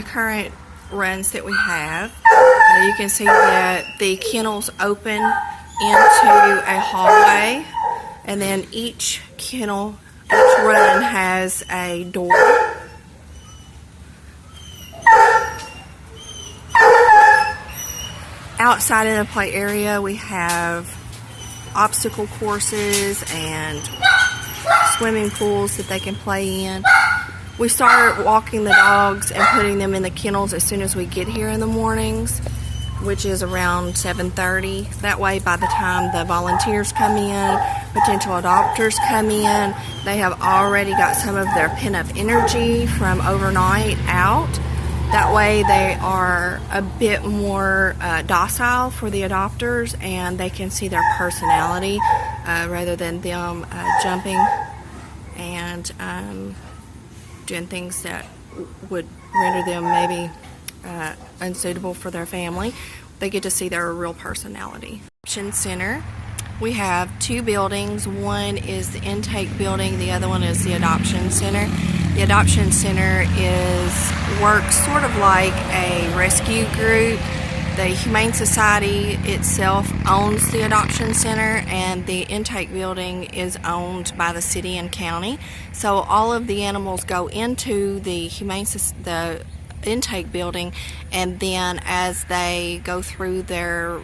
current runs that we have. You can see that the kennels open into a hallway, and then each run has a door. Outside in the play area, we have obstacle courses and swimming pools that they can play in. We start walking the dogs and putting them in the kennels as soon as we get here in the mornings, which is around 7:30. That way, by the time the volunteers come in, potential adopters come in, they have already got some of their pent-up energy from overnight out. That way they are a bit more docile for the adopters, and they can see their personality rather than them jumping and doing things that would render them maybe unsuitable for their family. They get to see their real personality. Adoption Center. We have two buildings. One is the intake building, the other one is the Adoption Center. The Adoption Center works sort of like a rescue group. The Humane Society itself owns the Adoption Center, and the intake building is owned by the city and county. So all of the animals go into the intake building, and then as they go through their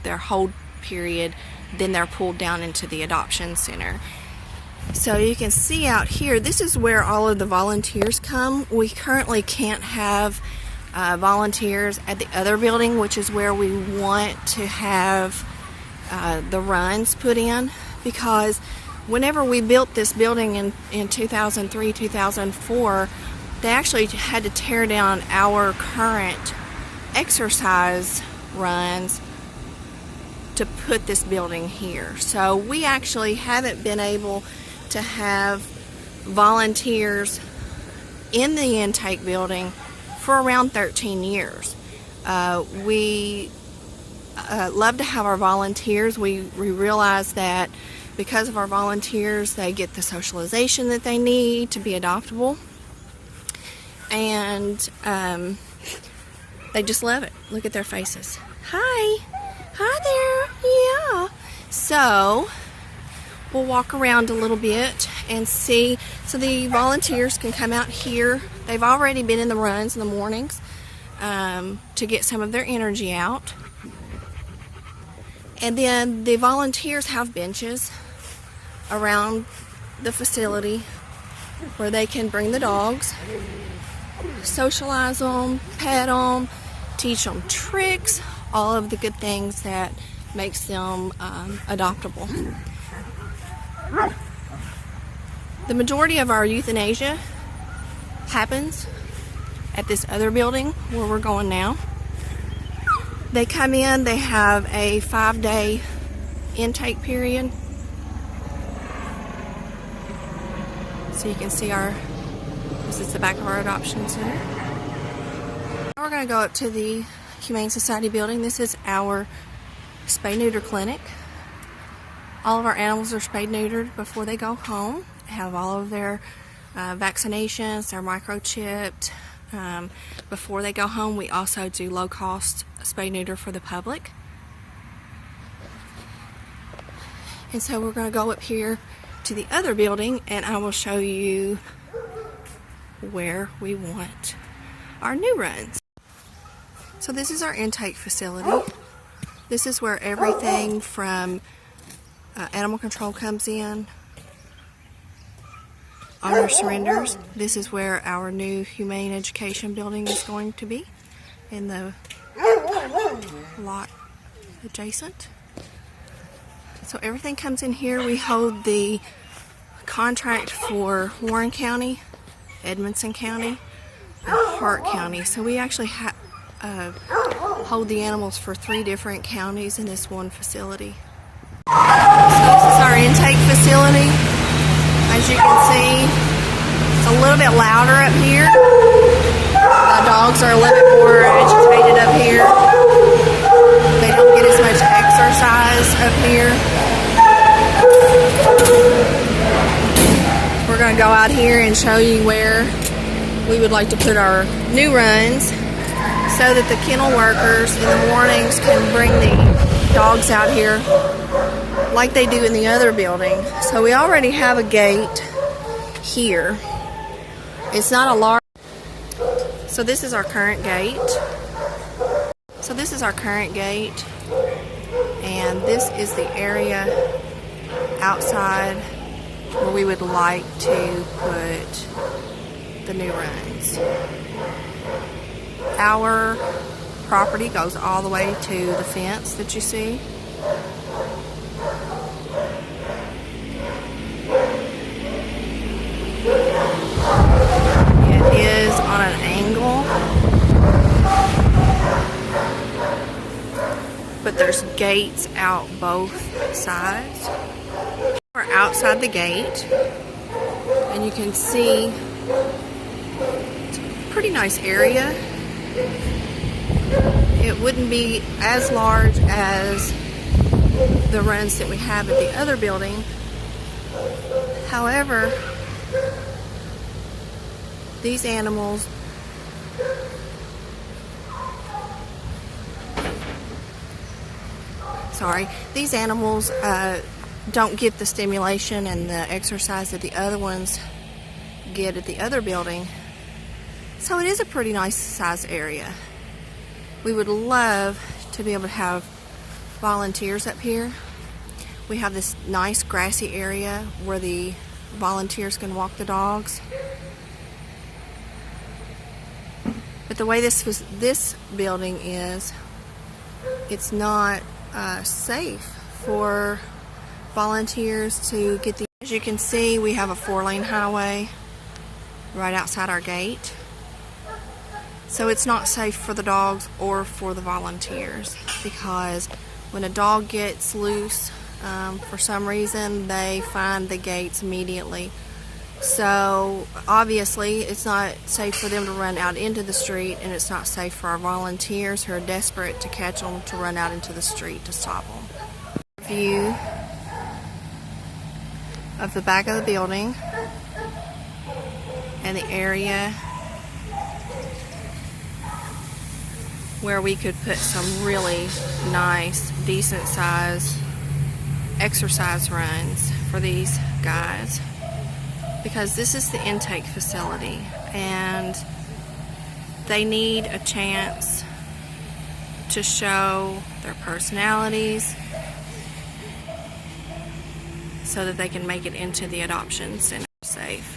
hold period, then they're pulled down into the Adoption Center. So you can see out here, this is where all of the volunteers come. We currently can't have volunteers at the other building, which is where we want to have the runs put in, because whenever we built this building in 2003, 2004, they actually had to tear down our current exercise runs to put this building here. So we actually haven't been able to have volunteers in the intake building for around 13 years. We love to have our volunteers. We realize that because of our volunteers, they get the socialization that they need to be adoptable, and they just love it. Look at their faces. Hi there. Yeah. So we'll walk around a little bit and see. So the volunteers can come out here. They've already been in the runs in the mornings to get some of their energy out. And then the volunteers have benches around the facility where they can bring the dogs, socialize them, pet them, teach them tricks, all of the good things that makes them adoptable. The majority of our euthanasia happens at this other building where we're going now. They come in, they have a 5-day intake period. So you can see this is the back of our adoption center. We're going to go up to the Humane Society building. This is our spay-neuter clinic. All of our animals are spayed-neutered before they go home. They have all of their vaccinations, they're microchipped. Before they go home, we also do low-cost spay-neuter for the public. And so we're going to go up here to the other building, and I will show you where we want our new runs. So this is our intake facility. This is where everything from animal control comes in. Owner surrenders. This is where our new humane education building is going to be, in the lot adjacent. So everything comes in here. We hold the contract for Warren County, Edmonson County, and Hart County. So we actually hold the animals for 3 different counties in this one facility. So this is our intake facility. As you can see, it's a little bit louder up here. The dogs are a little bit more agitated up here. They don't get as much exercise up here. We're going to go out here and show you where we would like to put our new runs so that the kennel workers in the mornings can bring the dogs out here like they do in the other building. So we already have a gate here. It's not a large. So this is our current gate. And this is the area outside where we would like to put the new runs. Our property goes all the way to the fence that you see. It is on an angle, but there's gates out both sides. We're outside the gate, and you can see it's a pretty nice area. It wouldn't be as large as the runs that we have at the other building. However, these animals don't get the stimulation and the exercise that the other ones get at the other building. So it is a pretty nice size area. We would love to be able to have volunteers up here. We have this nice grassy area where the volunteers can walk the dogs. But the way this building is, it's not safe for volunteers to get the. As you can see, we have a 4-lane highway right outside our gate. So it's not safe for the dogs or for the volunteers, because when a dog gets loose, for some reason, they find the gates immediately. So obviously it's not safe for them to run out into the street, and it's not safe for our volunteers who are desperate to catch them to run out into the street to stop them. View of the back of the building and the area where we could put some really nice, decent size exercise runs for these guys, because this is the intake facility and they need a chance to show their personalities so that they can make it into the adoption center safe.